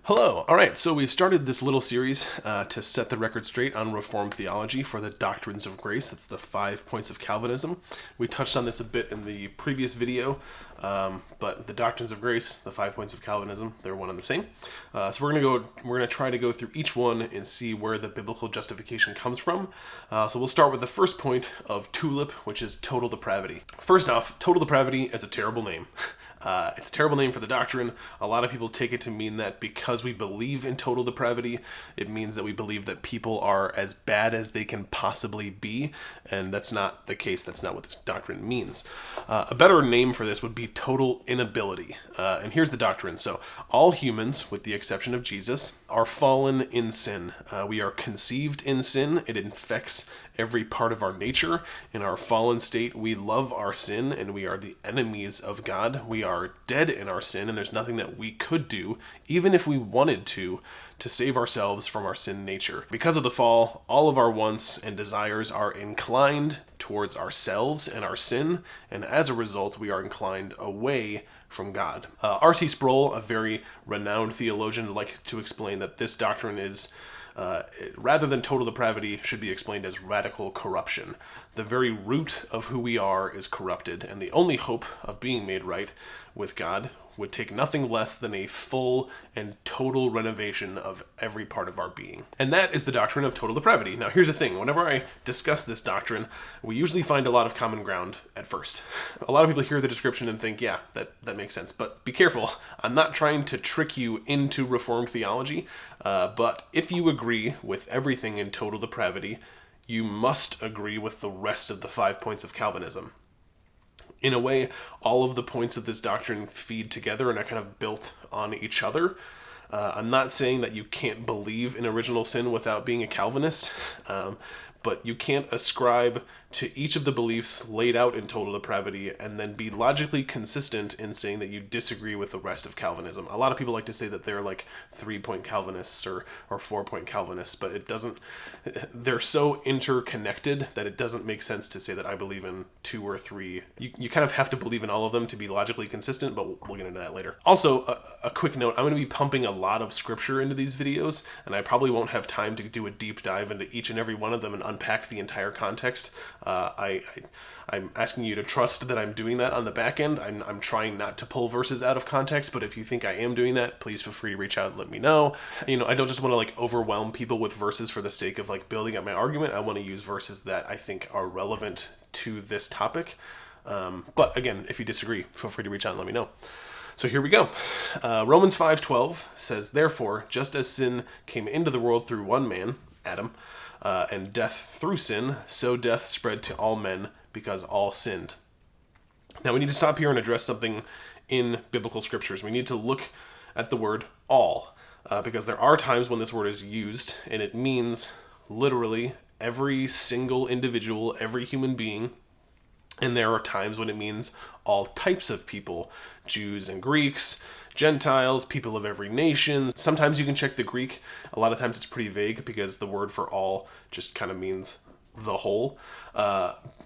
Hello. All right, so we've started this little series to set the record straight on Reformed theology for the doctrines of grace. That's the 5 points of Calvinism. We touched on this a bit in the previous video, but the doctrines of grace, the 5 points of Calvinism, they're one and the same. So we're gonna try to go through each one and see where the biblical justification comes from. So we'll start with the first point of TULIP, which is total depravity. First off, total depravity is a terrible name. It's a terrible name for the doctrine. A lot of people take it to mean that because we believe in total depravity, it means that we believe that people are as bad as they can possibly be, and that's not the case. That's not what this doctrine means. A better name for this would be total inability. And here's the doctrine. So all humans, with the exception of Jesus, are fallen in sin. We are conceived in sin. It infects every part of our nature. In our fallen state, we love our sin and we are the enemies of God. We are dead in our sin, and there's nothing that we could do, even if we wanted to save ourselves from our sin nature. Because of the fall, all of our wants and desires are inclined towards ourselves and our sin, and as a result, we are inclined away from God. R.C. Sproul, a very renowned theologian, liked to explain that this doctrine is rather than total depravity, should be explained as radical corruption. The very root of who we are is corrupted, and the only hope of being made right with God would take nothing less than a full and total renovation of every part of our being. And that is the doctrine of total depravity. Now, here's the thing. Whenever I discuss this doctrine, we usually find a lot of common ground at first. A lot of people hear the description and think, yeah, that makes sense. But be careful. I'm not trying to trick you into Reformed theology, but if you agree with everything in total depravity, you must agree with the rest of the 5 points of Calvinism. In a way, all of the points of this doctrine feed together and are kind of built on each other. I'm not saying that you can't believe in original sin without being a Calvinist, but you can't ascribe to each of the beliefs laid out in total depravity and then be logically consistent in saying that you disagree with the rest of Calvinism. A lot of people like to say that they're like 3-point Calvinists or 4-point Calvinists, but it doesn't, they're so interconnected that it doesn't make sense to say that I believe in 2 or 3. You kind of have to believe in all of them to be logically consistent, but we'll get into that later. Also, a quick note, I'm going to be pumping a lot of scripture into these videos, and I probably won't have time to do a deep dive into each and every one of them and unpack the entire context. I'm asking you to trust that I'm doing that on the back end. I'm trying not to pull verses out of context, but if you think I am doing that, please feel free to reach out and let me know. I don't just want to like overwhelm people with verses for the sake of like building up my argument. I want to use verses that I think are relevant to this topic. But again, if you disagree, feel free to reach out and let me know. So here we go. Romans 5:12 says, "Therefore, just as sin came into the world through one man, Adam, and death through sin, so death spread to all men because all sinned." Now we need to stop here and address something in biblical scriptures. We need to look at the word all, because there are times when this word is used and it means literally every single individual, every human being. And there are times when it means all types of people, Jews and Greeks, Gentiles, people of every nation. Sometimes you can check the Greek. A lot of times it's pretty vague because the word for all just kind of means the whole.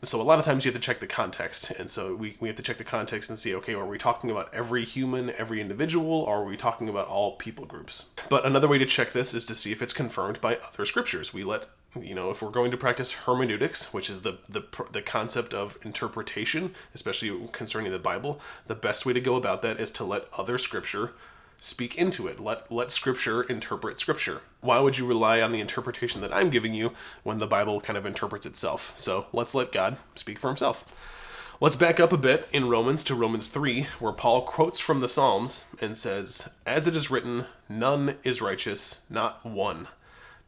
So a lot of times you have to check the context. And so we have to check the context and see, okay, are we talking about every human, every individual, or are we talking about all people groups? But another way to check this is to see if it's confirmed by other scriptures. If we're going to practice hermeneutics, which is the concept of interpretation, especially concerning the Bible, the best way to go about that is to let other scripture speak into it. Let scripture interpret scripture. Why would you rely on the interpretation that I'm giving you when the Bible kind of interprets itself? So let's let God speak for himself. Let's back up a bit in Romans to Romans 3, where Paul quotes from the Psalms and says, "As it is written, none is righteous, not one.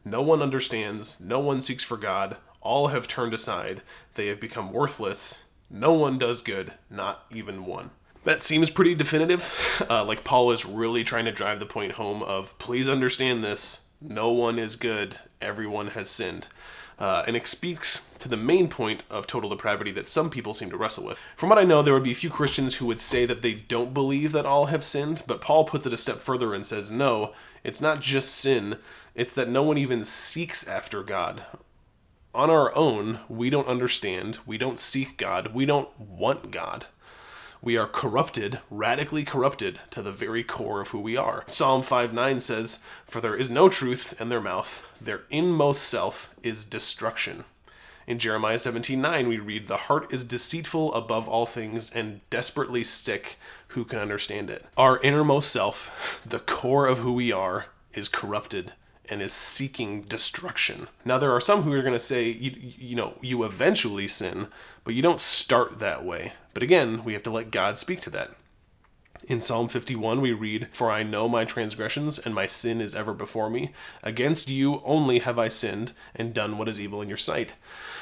No one understands, no one seeks for God, all have turned aside, they have become worthless, no one does good, not even one." That seems pretty definitive, like Paul is really trying to drive the point home of, please understand this, no one is good, everyone has sinned. And it speaks to the main point of total depravity that some people seem to wrestle with. From what I know, there would be a few Christians who would say that they don't believe that all have sinned, but Paul puts it a step further and says, no, it's not just sin, it's that no one even seeks after God. On our own, we don't understand, we don't seek God, we don't want God. We are corrupted, radically corrupted to the very core of who we are. Psalm 5:9 says, "For there is no truth in their mouth. Their inmost self is destruction." In Jeremiah 17:9, we read, "The heart is deceitful above all things and desperately sick. Who can understand it?" Our innermost self, the core of who we are, is corrupted and is seeking destruction. Now, there are some who are going to say, you eventually sin, but you don't start that way. But again, we have to let God speak to that. In Psalm 51, we read, "For I know my transgressions, and my sin is ever before me. Against you only have I sinned, and done what is evil in your sight,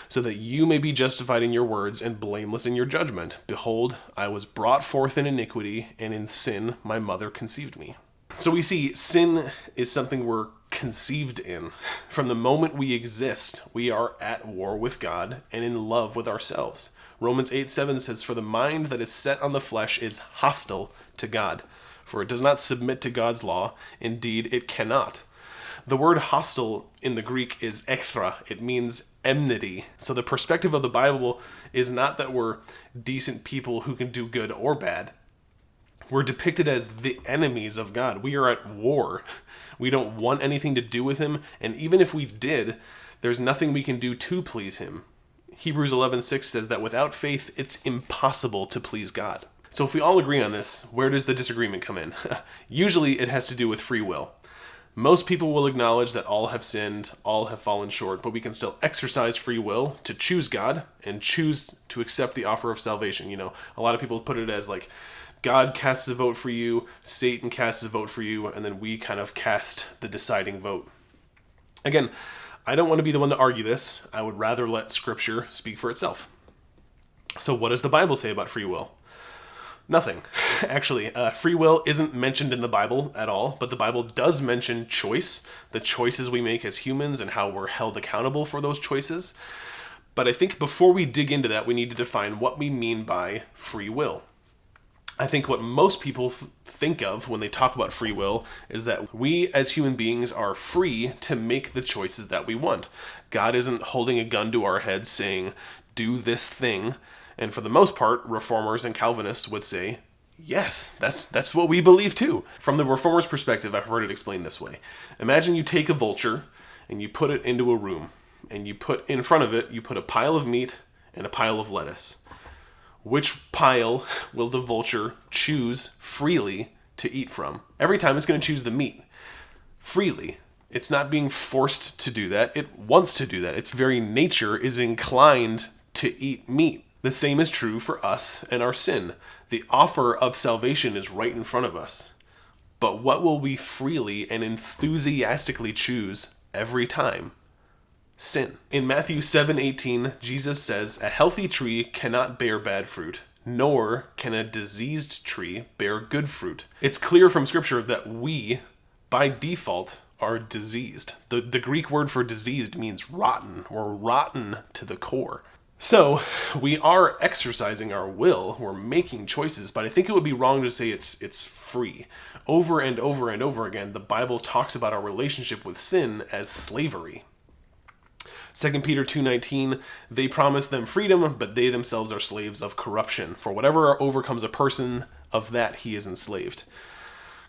so that you may be justified in your words, and blameless in your judgment. Behold, I was brought forth in iniquity, and in sin my mother conceived me." So we see sin is something we're conceived in. From the moment we exist, we are at war with God and in love with ourselves. Romans 8:7 says, "For the mind that is set on the flesh is hostile to God, for it does not submit to God's law. Indeed, it cannot." The word hostile in the Greek is echthra. It means enmity. So the perspective of the Bible is not that we're decent people who can do good or bad. We're depicted as the enemies of God. We are at war. We don't want anything to do with him, and even if we did, there's nothing we can do to please him. Hebrews 11:6 says that without faith, it's impossible to please God. So if we all agree on this, where does the disagreement come in? Usually it has to do with free will. Most people will acknowledge that all have sinned, all have fallen short, but we can still exercise free will to choose God and choose to accept the offer of salvation. A lot of people put it as like, God casts a vote for you, Satan casts a vote for you, and then we kind of cast the deciding vote. Again, I don't want to be the one to argue this. I would rather let Scripture speak for itself. So what does the Bible say about free will? Nothing. Actually, free will isn't mentioned in the Bible at all, but the Bible does mention choice, the choices we make as humans and how we're held accountable for those choices. But I think before we dig into that, we need to define what we mean by free will. I think what most people think of when they talk about free will is that we as human beings are free to make the choices that we want. God isn't holding a gun to our heads saying, do this thing. And for the most part, reformers and Calvinists would say, yes, that's what we believe too. From the reformers' perspective, I've heard it explained this way. Imagine you take a vulture and you put it into a room, and you put in front of it, you put a pile of meat and a pile of lettuce. Which pile will the vulture choose freely to eat from? Every time it's going to choose the meat freely. It's not being forced to do that. It wants to do that. Its very nature is inclined to eat meat. The same is true for us and our sin. The offer of salvation is right in front of us. But what will we freely and enthusiastically choose every time? Sin. In Matthew 7:18, Jesus says, "A healthy tree cannot bear bad fruit, nor can a diseased tree bear good fruit." It's clear from Scripture that we, by default, are diseased. The Greek word for diseased means rotten. We're rotten to the core. So, we are exercising our will, we're making choices, but I think it would be wrong to say it's free. Over and over and over again, the Bible talks about our relationship with sin as slavery. 2 Peter 2:19, "They promise them freedom, but they themselves are slaves of corruption. For whatever overcomes a person, of that he is enslaved."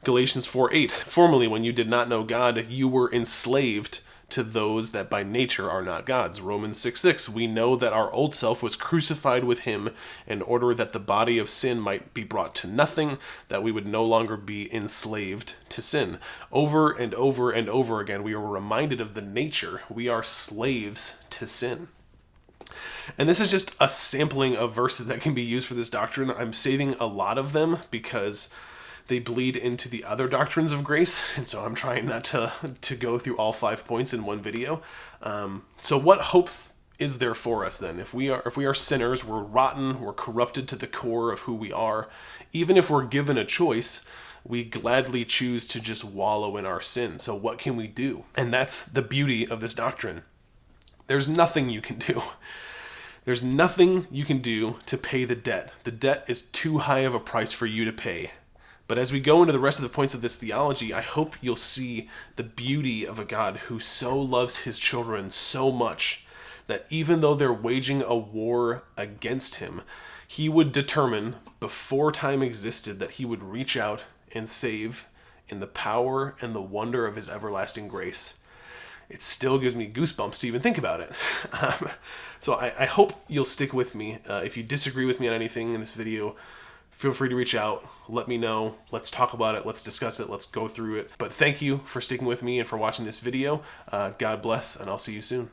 Galatians 4:8, "Formerly when you did not know God, you were enslaved to those that by nature are not God's." Romans 6:6, "We know that our old self was crucified with him in order that the body of sin might be brought to nothing, that we would no longer be enslaved to sin." Over and over and over again, we are reminded of the nature. We are slaves to sin. And this is just a sampling of verses that can be used for this doctrine. I'm saving a lot of them because they bleed into the other doctrines of grace, and so I'm trying not to go through all 5 points in one video. So what hope is there for us then? If we are sinners, we're rotten, we're corrupted to the core of who we are. Even if we're given a choice, we gladly choose to just wallow in our sin. So what can we do? And that's the beauty of this doctrine. There's nothing you can do. There's nothing you can do to pay the debt. The debt is too high of a price for you to pay. But as we go into the rest of the points of this theology, I hope you'll see the beauty of a God who so loves his children so much that even though they're waging a war against him, He would determine before time existed that he would reach out and save in the power and the wonder of his everlasting grace. It still gives me goosebumps to even think about it. So I hope you'll stick with me. If you disagree with me on anything in this video, feel free to reach out. Let me know. Let's talk about it. Let's discuss it. Let's go through it. But thank you for sticking with me and for watching this video. God bless, and I'll see you soon.